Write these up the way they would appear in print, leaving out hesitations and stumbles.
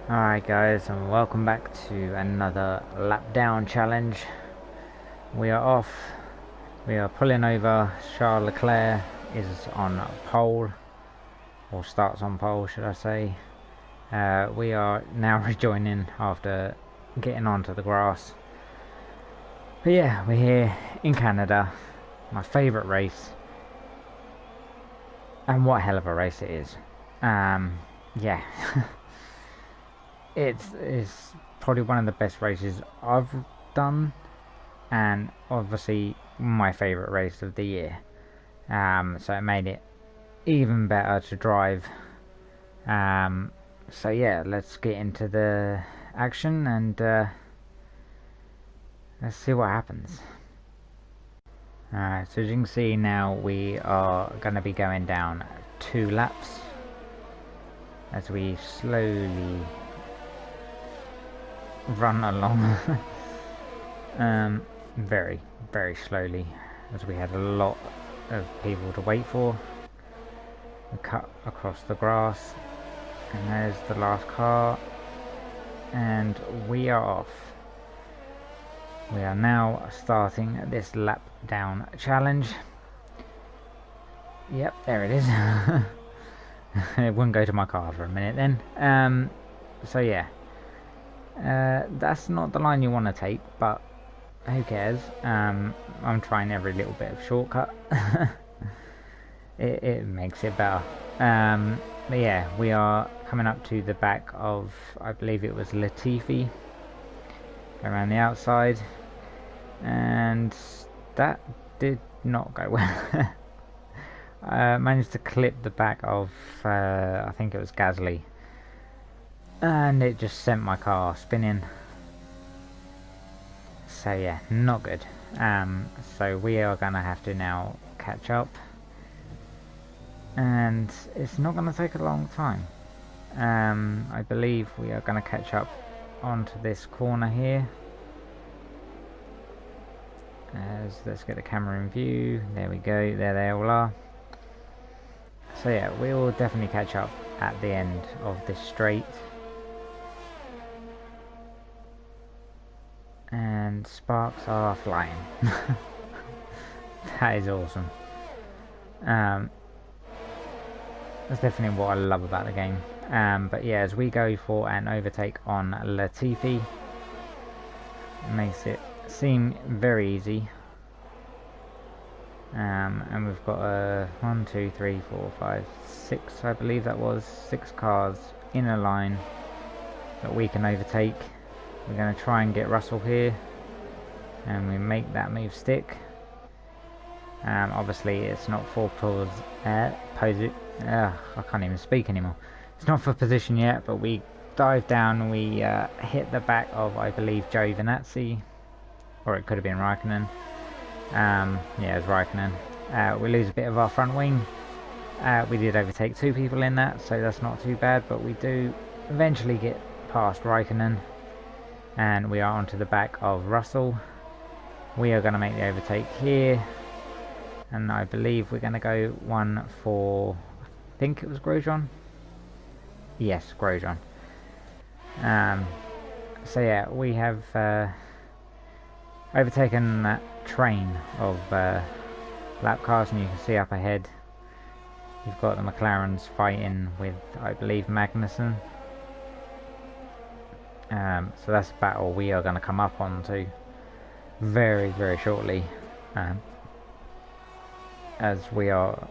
Alright guys, and welcome back to another lap down challenge. We are off. We are pulling over. Charles Leclerc is on pole, or starts on pole should I say. We are now rejoining after getting onto the grass. But yeah, we're here in Canada, my favourite race. And what a hell of a race it is. Yeah. It's probably one of the best races I've done, and obviously my favourite race of the year. So it made it even better to drive. So yeah, let's get into the action and let's see what happens. So as you can see now, we are going to be going down 2 laps as we slowly run along. Very, very slowly, as we had a lot of people to wait for. We cut across the grass, and there's the last car, and we are off. We are now starting this lap down challenge. Yep, there it is. It wouldn't go to my car for a minute then. So yeah, that's not the line you want to take, but who cares. I'm trying every little bit of shortcut. it makes it better. But yeah, we are coming up to the back of, I believe it was Latifi, around the outside, and that did not go well. I managed to clip the back of I think it was Gasly, and it just sent my car spinning. So yeah, not good. So we are gonna have to now catch up, and it's not gonna take a long time. I believe we are gonna catch up onto this corner here. Let's get the camera in view. There we go. There they all are. So yeah, we will definitely catch up at the end of this straight. And sparks are flying. That is awesome. That's definitely what I love about the game. But yeah, as we go for an overtake on Latifi, it makes it seem very easy. And we've got a 1, 2, 3, 4, 5, 6, I believe that was 6 cars in a line that we can overtake. We're going to try and get Russell here, and we make that move stick. Obviously it's not for I can't even speak anymore. It's not for position yet, but we dive down, we hit the back of, I believe, Giovinazzi, or it could have been Raikkonen. Yeah, it was Raikkonen. We lose a bit of our front wing. We did overtake 2 people in that, so that's not too bad, but we do eventually get past Raikkonen, and we are onto the back of Russell. We are going to make the overtake here, and I believe we're going to go one for, I think it was Grosjean. Yes, Grosjean. So yeah, we have overtaken that train of lap cars, and you can see up ahead you've got the McLarens fighting with, I believe, Magnussen. So that's a battle we are going to come up onto very, very shortly, as we are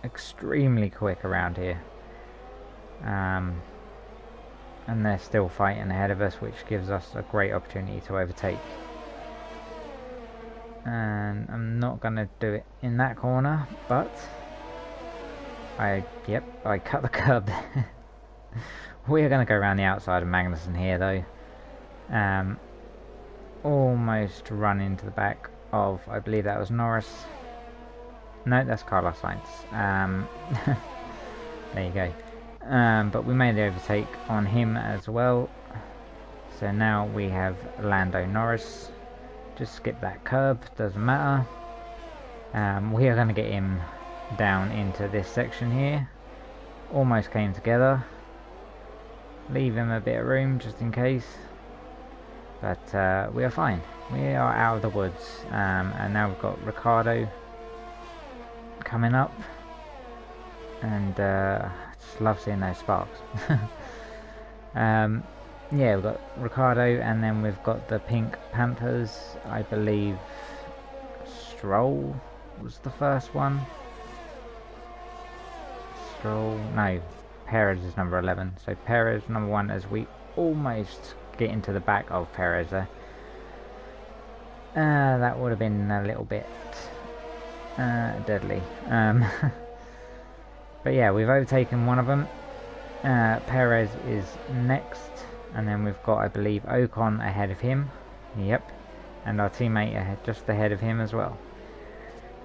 extremely quick around here, and they're still fighting ahead of us, which gives us a great opportunity to overtake. And I'm not going to do it in that corner, but I cut the curb there. We're going to go around the outside of Magnussen here though. Almost run into the back of, I believe that was Norris. No, that's Carlos Sainz. There you go. But we made the overtake on him as well. So now we have Lando Norris. Just skip that curb, doesn't matter. We are going to get him down into this section here. Almost came together. leave him a bit of room just in case. But we are fine. We are out of the woods, and now we've got Ricardo coming up, and I just love seeing those sparks. Yeah, we've got Ricardo, and then we've got the Pink Panthers. I believe Stroll was the first one. Stroll, no, Perez is number 11. So Perez number 1, as we almost get into the back of Perez there. That would have been a little bit deadly. But yeah, we've overtaken one of them. Perez is next, and then we've got, I believe, Ocon ahead of him. Yep, and our teammate just ahead of him as well.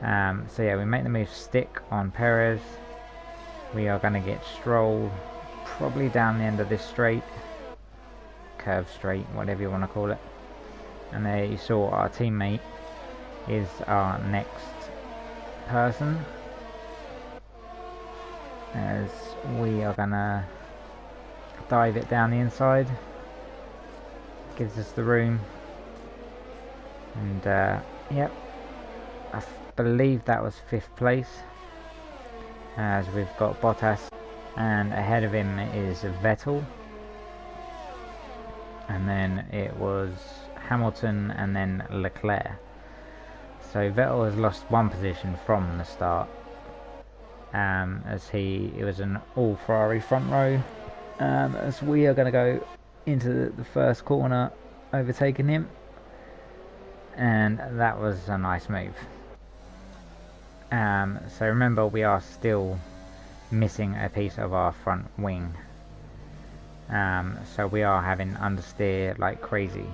So yeah, we make the move stick on Perez. We are going to get Stroll probably down the end of this straight, curve straight, whatever you want to call it. And there you saw our teammate is our next person, as we are going to dive it down the inside. Gives us the room. And yep, I believe that was 5th place, as we've got Bottas, and ahead of him is Vettel, and then it was Hamilton, and then Leclerc. So Vettel has lost 1 position from the start, as it was an all Ferrari front row, as we are going to go into the first corner, overtaking him, and that was a nice move. So remember, we are still missing a piece of our front wing, so we are having understeer like crazy.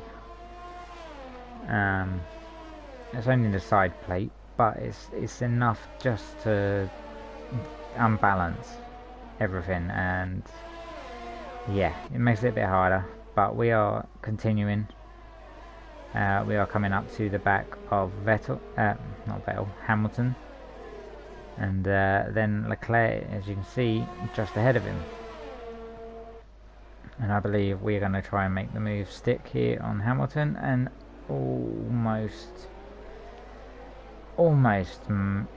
It's only the side plate, but it's enough just to unbalance everything, and yeah, it makes it a bit harder, but we are continuing. We are coming up to the back of Hamilton, and then Leclerc, as you can see, just ahead of him. And I believe we're going to try and make the move stick here on Hamilton, and almost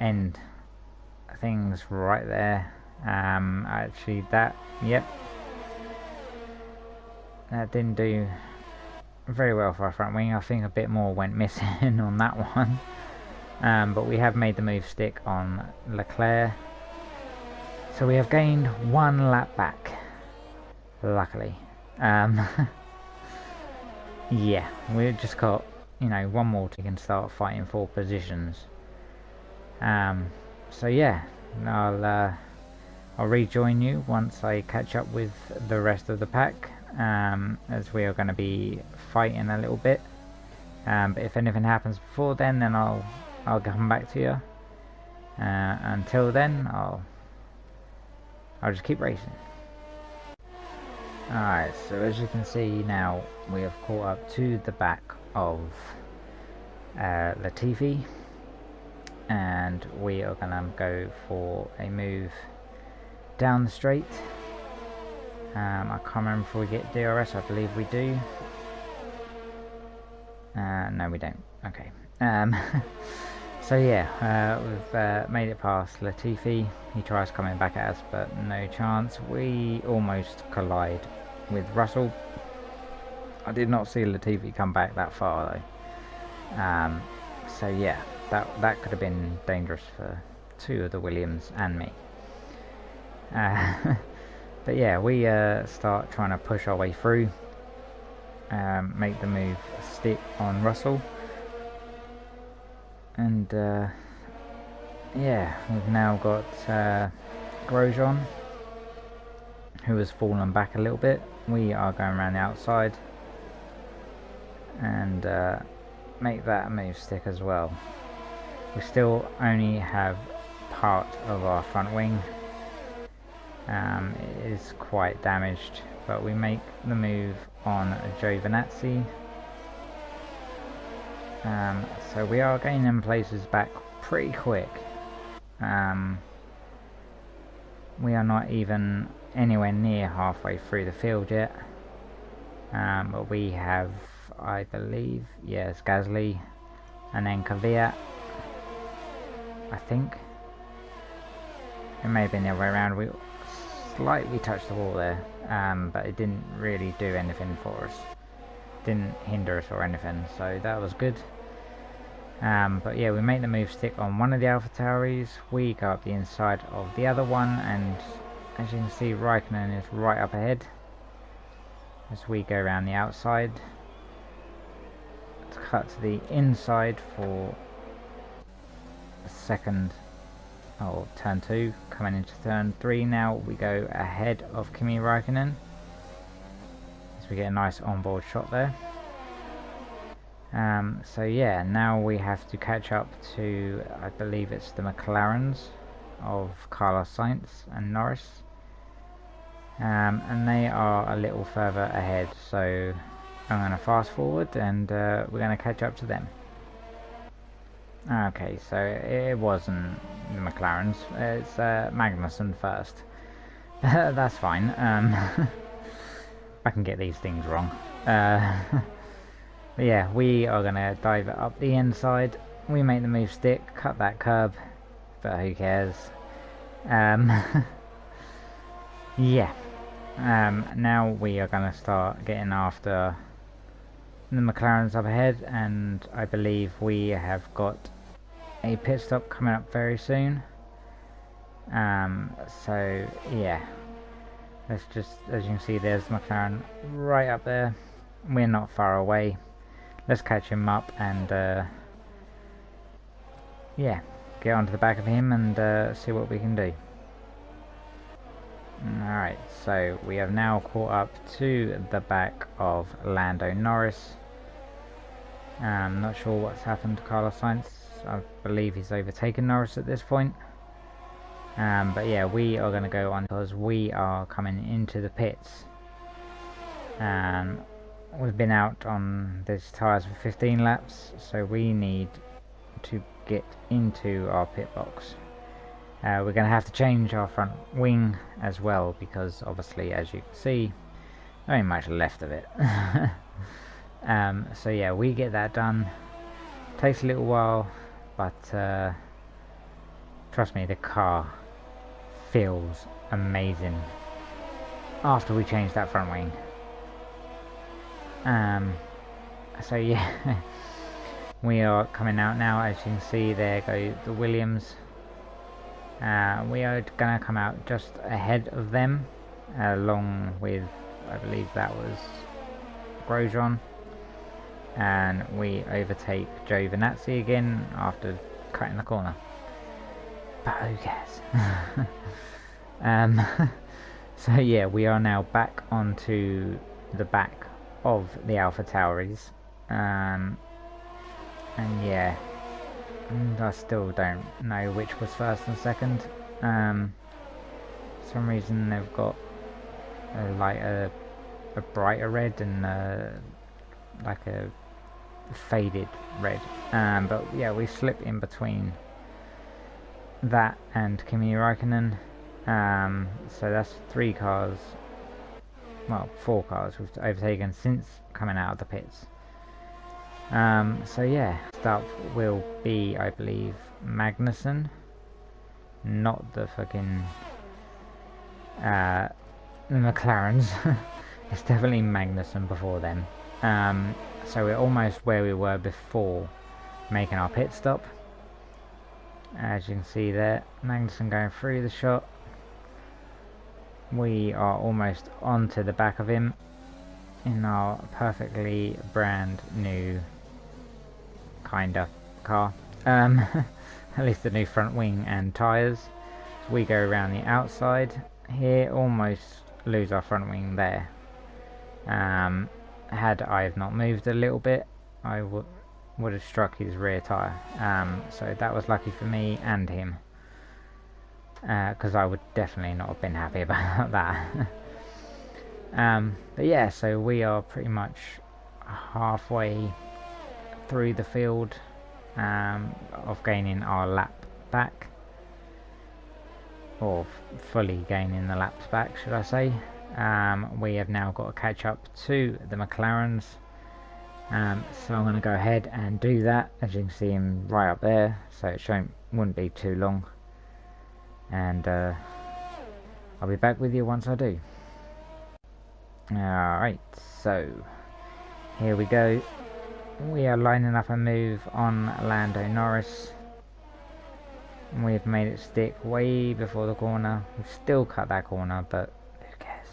end things right there. Actually, that didn't do very well for our front wing. I think a bit more went missing on that one. But we have made the move stick on Leclerc, so we have gained 1 lap back, luckily. Yeah, we've just got, 1 more to can start fighting for positions. So yeah, I'll rejoin you once I catch up with the rest of the pack, as we are going to be fighting a little bit. But if anything happens before then I'll come back to you. Until then, I'll just keep racing. Alright, so as you can see now, we have caught up to the back of Latifi, and we are going to go for a move down the straight. I can't remember if we get DRS. I believe we do. No, we don't. Okay. So yeah, we've made it past Latifi. He tries coming back at us, but no chance. We almost collide with Russell. I did not see Latifi come back that far though. So yeah, that could have been dangerous for 2 of the Williams and me. But yeah, we start trying to push our way through, make the move stick on Russell, and yeah, we've now got Grosjean, who has fallen back a little bit. We are going around the outside and make that move stick as well. We still only have part of our front wing. It is quite damaged, but we make the move on Giovinazzi. So we are gaining places back pretty quick. We are not even anywhere near halfway through the field yet. But we have, I believe, yes, Gasly, and then Kvyat, I think. It may have been the other way around. We slightly touched the wall there, but it didn't really do anything for us. Didn't hinder us or anything, so that was good. But yeah, we make the move stick on one of the AlphaTauris. We go up the inside of the other one, and as you can see, Raikkonen is right up ahead as we go around the outside. Let's cut to the inside for second, turn 2, coming into turn 3 now. We go ahead of Kimi Raikkonen as we get a nice onboard shot there. So yeah, now we have to catch up to, I believe it's the McLarens of Carlos Sainz and Norris, and they are a little further ahead, so I'm going to fast forward and we're going to catch up to them. Okay, so it wasn't the McLarens, it's Magnussen first. That's fine. I can get these things wrong. But yeah, we are going to dive it up the inside. We make the move stick, cut that curb, but who cares. Yeah. Now we are going to start getting after the McLarens up ahead, and I believe we have got a pit stop coming up very soon. So yeah, let's just, as you can see, there's the McLaren right up there. We're not far away. Let's catch him up and yeah, get onto the back of him and see what we can do. Alright, so we have now caught up to the back of Lando Norris. Not sure what's happened to Carlos Sainz. I believe he's overtaken Norris at this point. But yeah, we are going to go on because we are coming into the pits. We've been out on these tyres for 15 laps, so we need to get into our pit box. We're going to have to change our front wing as well, because obviously, as you can see, there ain't much left of it. So yeah, we get that done. Takes a little while, but trust me, the car feels amazing after we change that front wing. So yeah, we are coming out now. As you can see, there go the Williams. We are gonna come out just ahead of them, along with, I believe that was Grosjean, and we overtake Giovinazzi again after cutting the corner. But who cares? So yeah, we are now back onto the back of the AlphaTauris, and yeah, I still don't know which was first and second. For some reason they've got like a brighter red and like a faded red, but yeah, we slip in between that and Kimi Raikkonen. So that's 3 cars, well, 4 cars we've overtaken since coming out of the pits. So yeah, next up will be, I believe, Magnussen, not the fucking the McLarens. It's definitely Magnussen before them. So we're almost where we were before making our pit stop. As you can see there, Magnussen going through the shot. We are almost onto the back of him in our perfectly brand new kinda car. At least the new front wing and tyres. So we go around the outside here, almost lose our front wing there. Had I have not moved a little bit, I would have struck his rear tyre. So that was lucky for me and him, because I would definitely not have been happy about that. But yeah, so we are pretty much halfway through the field of gaining our lap back. or fully gaining the laps back, should I say. We have now got to catch up to the McLarens. So I'm going to go ahead and do that. As you can see him right up there, so it wouldn't be too long. And I'll be back with you once I do. Alright, so here we go. We are lining up a move on Lando Norris. We've made it stick way before the corner. We've still cut that corner, but who cares?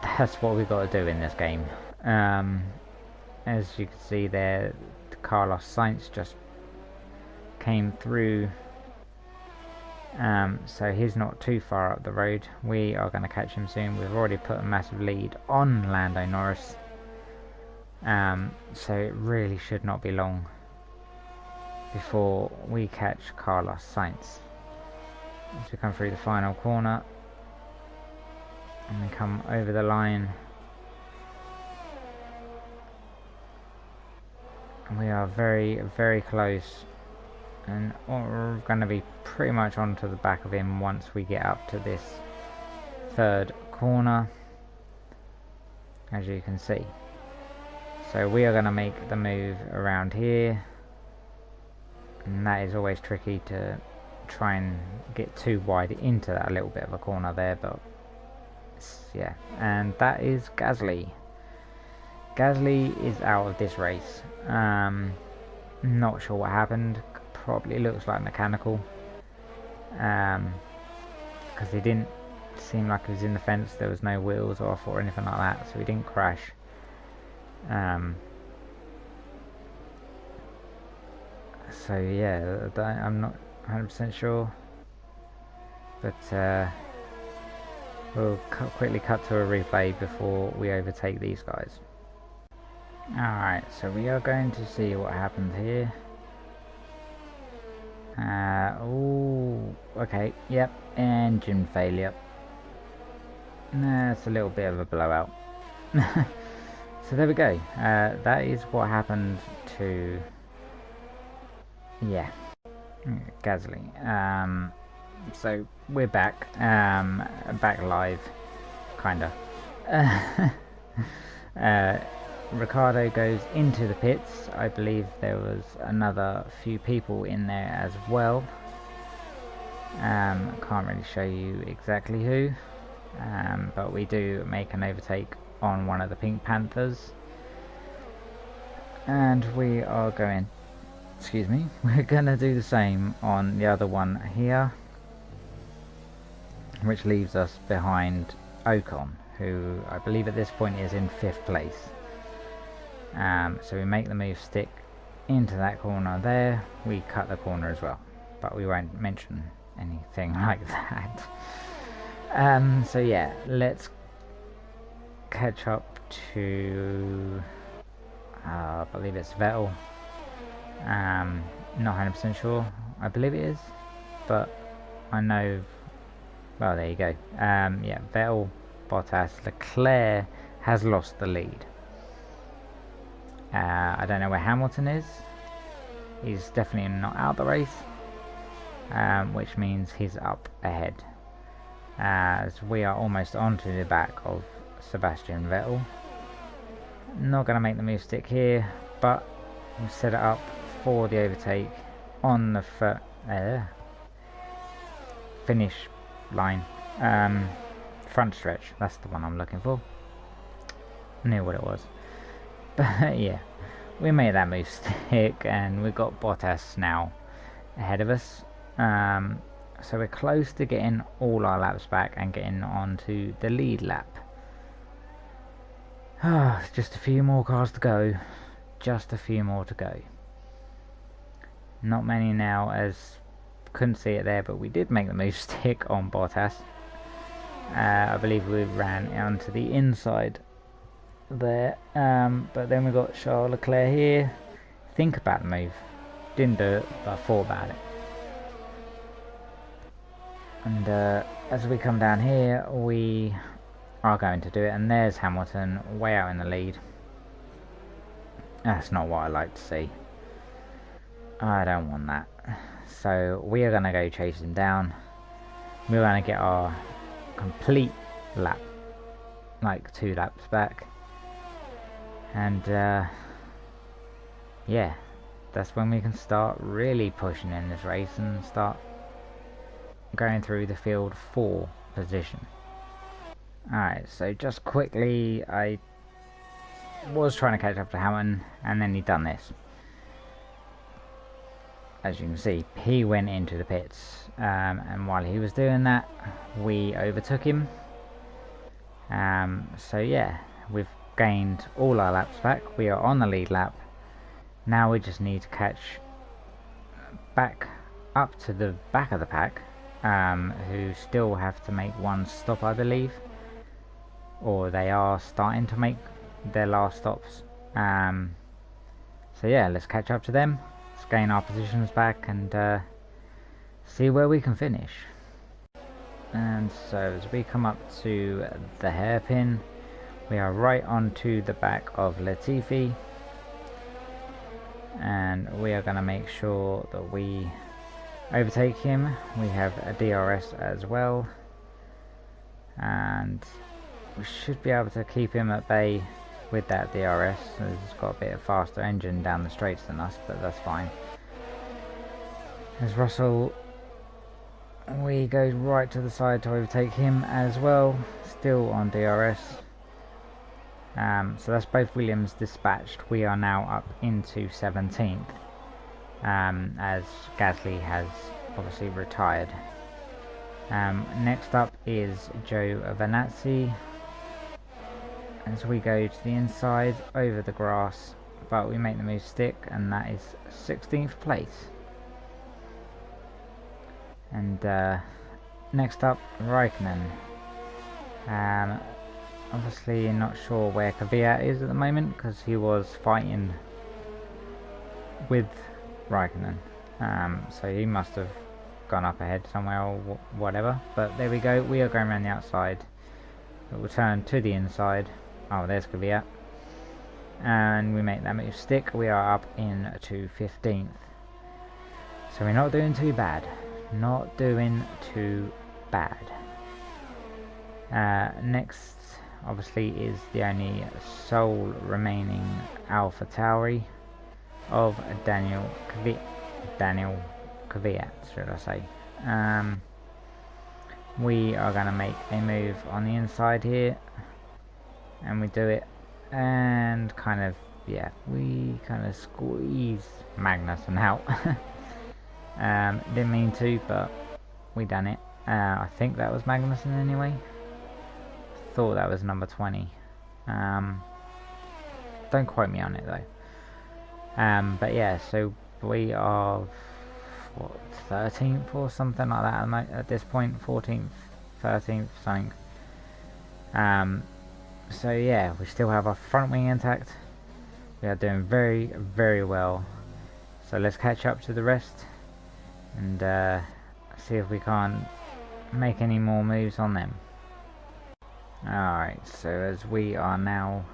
That's what we've got to do in this game. As you can see there, Carlos Sainz just came through. So he's not too far up the road. We are going to catch him soon. We've already put a massive lead on Lando Norris. So it really should not be long before we catch Carlos Sainz. As we come through the final corner and we come over the line, we are very, very close, and we're going to be pretty much onto the back of him once we get up to this third corner, as you can see. So we are going to make the move around here, and that is always tricky to try and get too wide into that little bit of a corner there, but yeah. And that is Gasly. Gasly is out of this race. Not sure what happened. Probably looks like mechanical, because he didn't seem like he was in the fence. There was no wheels off or anything like that, so he didn't crash. So yeah, I'm not 100% sure, but we'll quickly cut to a replay before we overtake these guys. Alright, so we are going to see what happened here. Oh, okay, yep, engine failure. That's a little bit of a blowout. So there we go. That is what happened to, yeah, Gasly. So we're back, back live, kinda. Ricardo goes into the pits. I believe there was another few people in there as well. Can't really show you exactly who, but we do make an overtake on one of the Pink Panthers, and we are going, excuse me, we're gonna do the same on the other one here, which leaves us behind Ocon, who I believe at this point is in 5th place. So we make the move stick into that corner there. We cut the corner as well, but we won't mention anything like that. So yeah, let's catch up to, I believe it's Vettel. Not 100% sure. I believe it is, but I know. Well, there you go. Yeah, Vettel, Bottas, Leclerc has lost the lead. I don't know where Hamilton is. He's definitely not out of the race, which means he's up ahead, as we are almost onto the back of Sebastian Vettel. Not going to make the move stick here, but we'll set it up for the overtake on the finish line, front stretch. That's the one I'm looking for. I knew what it was. But yeah, we made that move stick, and we've got Bottas now ahead of us. So we're close to getting all our laps back and getting onto the lead lap. Just a few more cars to go. Just a few more to go. Not many now, as couldn't see it there, but we did make the move stick on Bottas. I believe we ran onto the inside there, but then we got Charles Leclerc here. Think about the move, didn't do it, but I thought about it. And as we come down here, we are going to do it, and there's Hamilton way out in the lead. That's not what I like to see. I don't want that. So we are going to go chase him down. We're going to get our complete lap, like 2 laps back. And yeah, that's when we can start really pushing in this race and start going through the field for position. Alright, so just quickly, I was trying to catch up to Hamilton, and then he done this. As you can see, he went into the pits, and while he was doing that, we overtook him. So yeah, we've gained all our laps back. We are on the lead lap. Now we just need to catch back up to the back of the pack, who still have to make one stop, I believe, or they are starting to make their last stops. So yeah, let's catch up to them, let's gain our positions back, and see where we can finish. And so as we come up to the hairpin, we are right onto the back of Latifi, and we are going to make sure that we overtake him. We have a DRS as well, and we should be able to keep him at bay with that DRS. He's got a bit of faster engine down the straights than us, but that's fine. As Russell, we go right to the side to overtake him as well, still on DRS. So that's both Williams dispatched. We are now up into 17th, as Gasly has obviously retired. Next up is Joe Vanazzi, as we go to the inside over the grass, but we make the move stick, and that is 16th place. And next up, Raikkonen. Obviously not sure where Kvyat is at the moment, because he was fighting with Raikkonen, so he must have gone up ahead somewhere or whatever. But there we go, we are going around the outside. It will turn to the inside. Oh, there's Kvyat, and we make that move stick. We are up into 15th, so we're not doing too bad. Not doing too bad. Next, obviously, is the only sole remaining AlphaTauri of Daniel Kvyat, should I say. We are going to make a move on the inside here, and we do it, and kind of, yeah, we kind of squeeze Magnussen out. Didn't mean to, but we done it. I think that was Magnussen anyway. Thought that was number 20. Don't quote me on it though. But yeah, so we are, what, 13th or something like that at this point, 14th, 13th, something. So yeah, we still have our front wing intact. We are doing very, very well. So let's catch up to the rest, and see if we can't make any more moves on them. Alright, so as we are now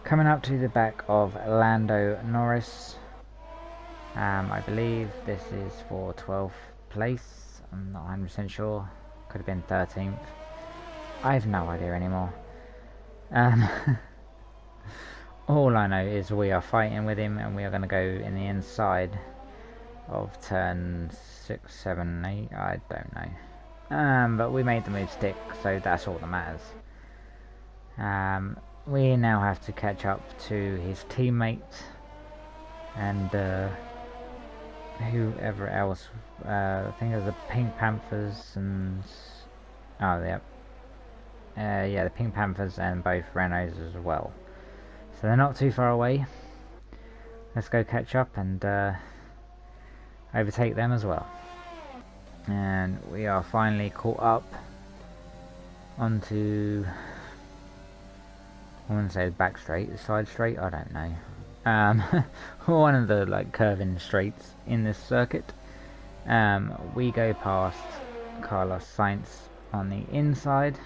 coming up to the back of Lando Norris, I believe this is for 12th place. I'm not 100% sure. Could have been 13th. I have no idea anymore. All I know is we are fighting with him, and we are going to go in the inside of turn 6, 7, 8, I don't know. But we made the move stick, so that's all that matters. We now have to catch up to his teammate and whoever else. I think there's the Pink Panthers and yeah, the Pink Panthers and both Renaults as well. So they're not too far away. Let's go catch up and overtake them as well. And we are finally caught up onto, I wouldn't say the back straight, the side straight, I don't know. One of the like curving straights in this circuit. We go past Carlos Sainz on the inside,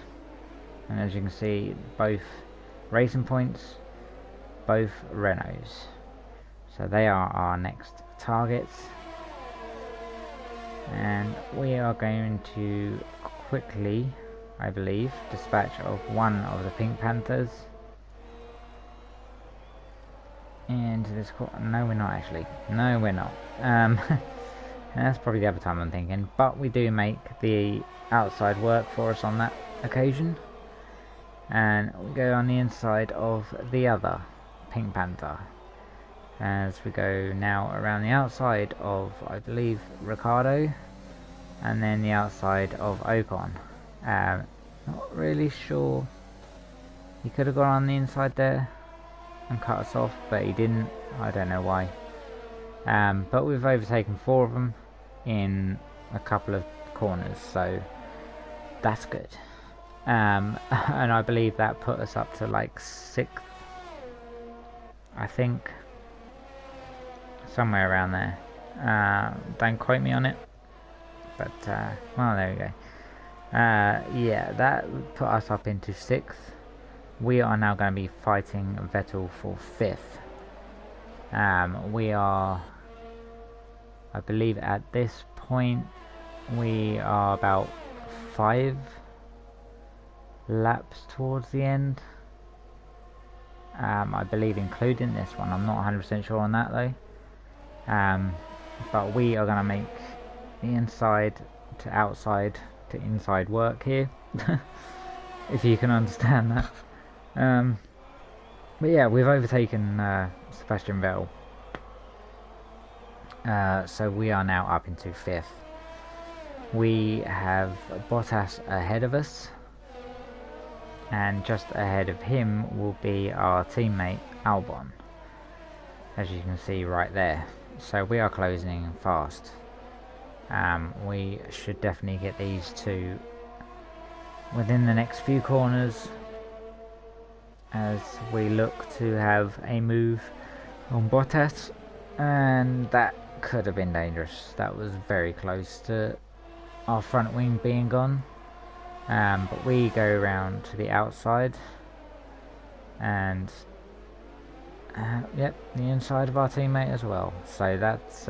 and as you can see, both Racing Points, both Renaults. So they are our next targets. and we are going to quickly, I believe, dispatch of one of the Pink Panthers into this corner. No, we're not actually. No, we're not. That's probably the other time I'm thinking. But we do make the outside work for us on that occasion. And we go on the inside of the other Pink Panther. As we go now around the outside of, I believe, Ricardo. And then the outside of Ocon. Not really sure. He could have gone on the inside there and cut us off, but he didn't. I don't know why. But we've overtaken 4 of them in a couple of corners, so that's good. And I believe that put us up to like 6th, I think, somewhere around there. Don't quote me on it, but well, there we go. Yeah, that put us up into 6th. We are now going to be fighting Vettel for 5th. We are, I believe at this point, we are about 5 laps towards the end. I believe including this one. I'm not 100% sure on that though. But we are going to make the inside to outside to inside work here. If you can understand that. But yeah, we've overtaken Sebastian Vettel. So we are now up into 5th. We have Bottas ahead of us. And just ahead of him will be our teammate Albon. As you can see right there. So we are closing fast. We should definitely get these two within the next few corners, as we look to have a move on Bottas, and that could have been dangerous. That was very close to our front wing being gone. But we go around to the outside, and yep, the inside of our teammate as well. So that's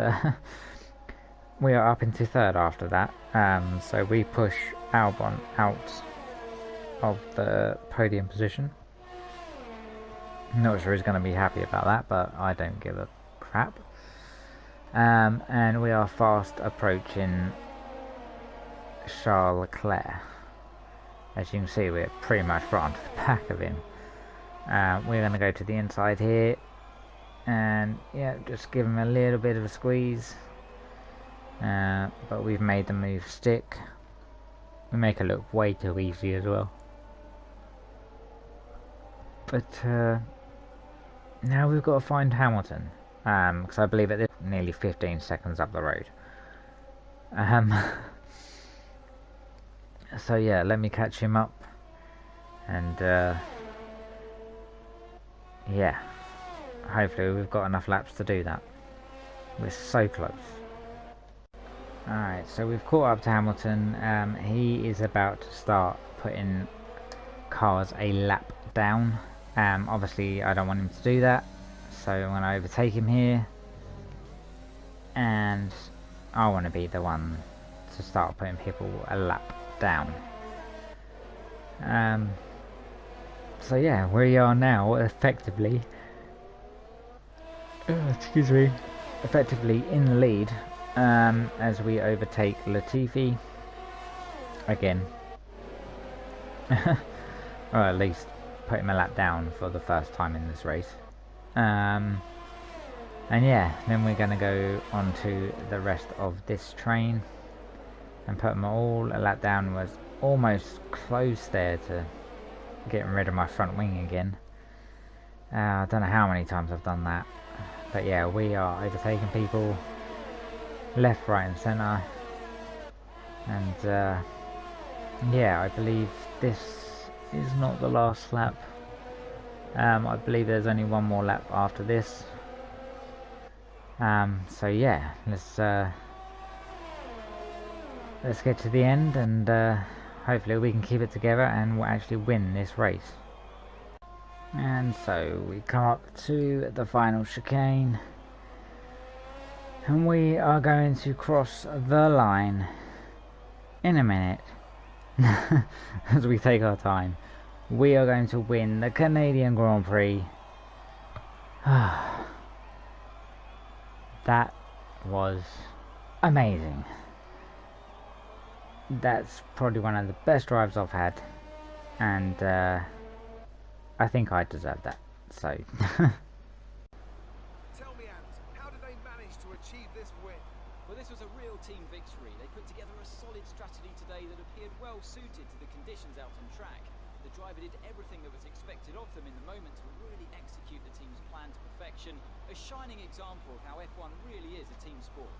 we are up into 3rd after that. So we push Albon out of the podium position. Not sure he's going to be happy about that, but I don't give a crap. And we are fast approaching Charles Leclerc. As you can see, we're pretty much right onto the back of him. We're going to go to the inside here, and yeah, just give him a little bit of a squeeze. But we've made the move stick. We make it look way too easy as well. But now we've got to find Hamilton, because I believe it's nearly 15 seconds up the road. So yeah, let me catch him up, and yeah, hopefully we've got enough laps to do that. We're so close. Alright, so we've caught up to Hamilton. He is about to start putting cars a lap down. Obviously I don't want him to do that, so I'm going to overtake him here, and I want to be the one to start putting people a lap down. So yeah, we are now effectively effectively in the lead, as we overtake Latifi again. Or at least put him a lap down for the first time in this race. And yeah, then we're going to go on to the rest of this train and put them all a lap down. Was almost close there to getting rid of my front wing again. I don't know how many times I've done that, but yeah, we are overtaking people left, right and centre. And yeah, I believe this is not the last lap. I believe there's only one more lap after this. So yeah, let's get to the end, and hopefully we can keep it together and we'll actually win this race. And so we come up to the final chicane, And we are going to cross the line in a minute. As we take our time. We are going to win the Canadian Grand Prix. That was amazing. That's probably one of the best drives I've had, and I think I deserve that. So Tell me, Ant, how did they manage to achieve this win? Well, this was a real team victory. They put together a solid strategy today that appeared well suited to the conditions out on track. The driver did everything that was expected of them in the moment to really execute the team's plan to perfection. A shining example of how F1 really is a team sport.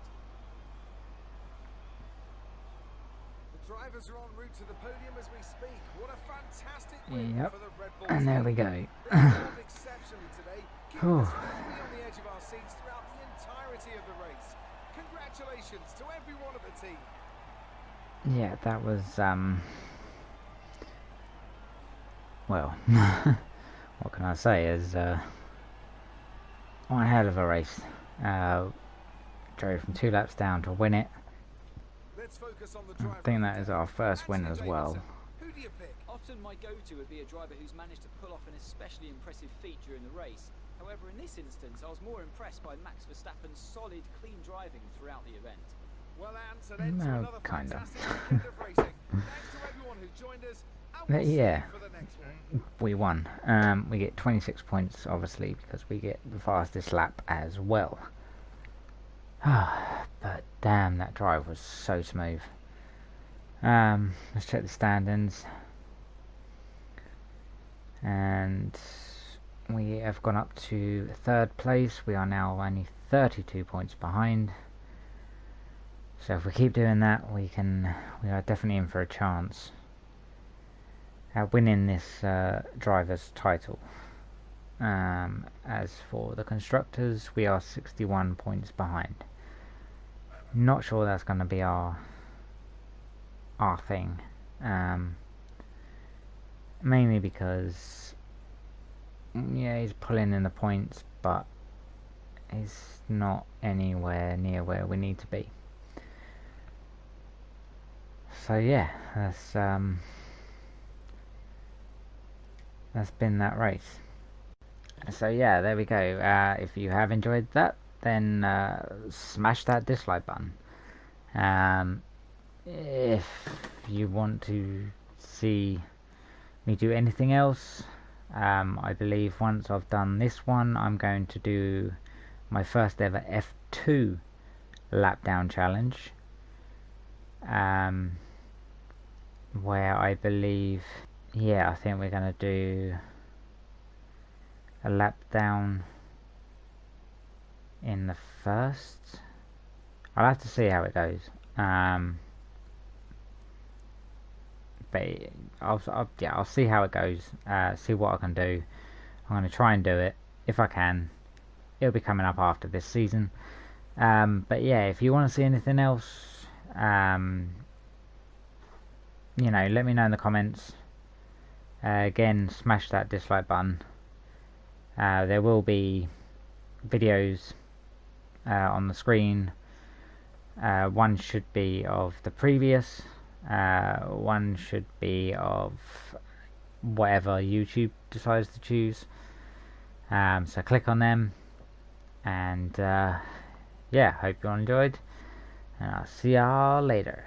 The drivers are en route to the podium as we speak. What a fantastic win yep, for the Red Bull and team. there we go. They performed exceptionally today, keeping us firmly on the edge of our seats throughout the entirety of the race. Congratulations to everyone at the team. Yeah, that was well, what can I say? Is one hell of a race. Drove from 2 laps down to win it. Let's focus on the I driver. think that is our first win as well. Who do you pick? Often my go-to would be a driver who's managed to pull off an especially impressive feat during the race. However, in this instance, I was more impressed by Max Verstappen's solid, clean driving throughout the event. Well, Ant, an end to No, another kinda. fantastic weekend of racing. Thanks to everyone who joined us, and But we'll see yeah. you for the next one. We won. We get 26 points, obviously, because we get the fastest lap as well. But damn, that drive was so smooth. Let's check the standings. And we have gone up to 3rd place. We are now only 32 points behind. So if we keep doing that, we are definitely in for a chance at winning this driver's title. As for the constructors, we are 61 points behind. Not sure that's going to be our thing. Mainly because yeah, he's pulling in the points, but he's not anywhere near where we need to be. So yeah, that's been that race. So yeah, there we go. If you have enjoyed that, then smash that dislike button. If you want to see me do anything else, I believe once I've done this one, I'm going to do my first ever F2 lap down challenge, where I believe, yeah, I think we're going to do a lap down in the first. I'll have to see how it goes. But I'll see how it goes. See what I can do. I'm going to try and do it if I can. It'll be coming up after this season. But yeah, if you want to see anything else, you know, let me know in the comments. Again, smash that dislike button. There will be videos on the screen. One should be of the previous, one should be of whatever YouTube decides to choose. So click on them, and yeah, hope you all enjoyed, and I'll see y'all later.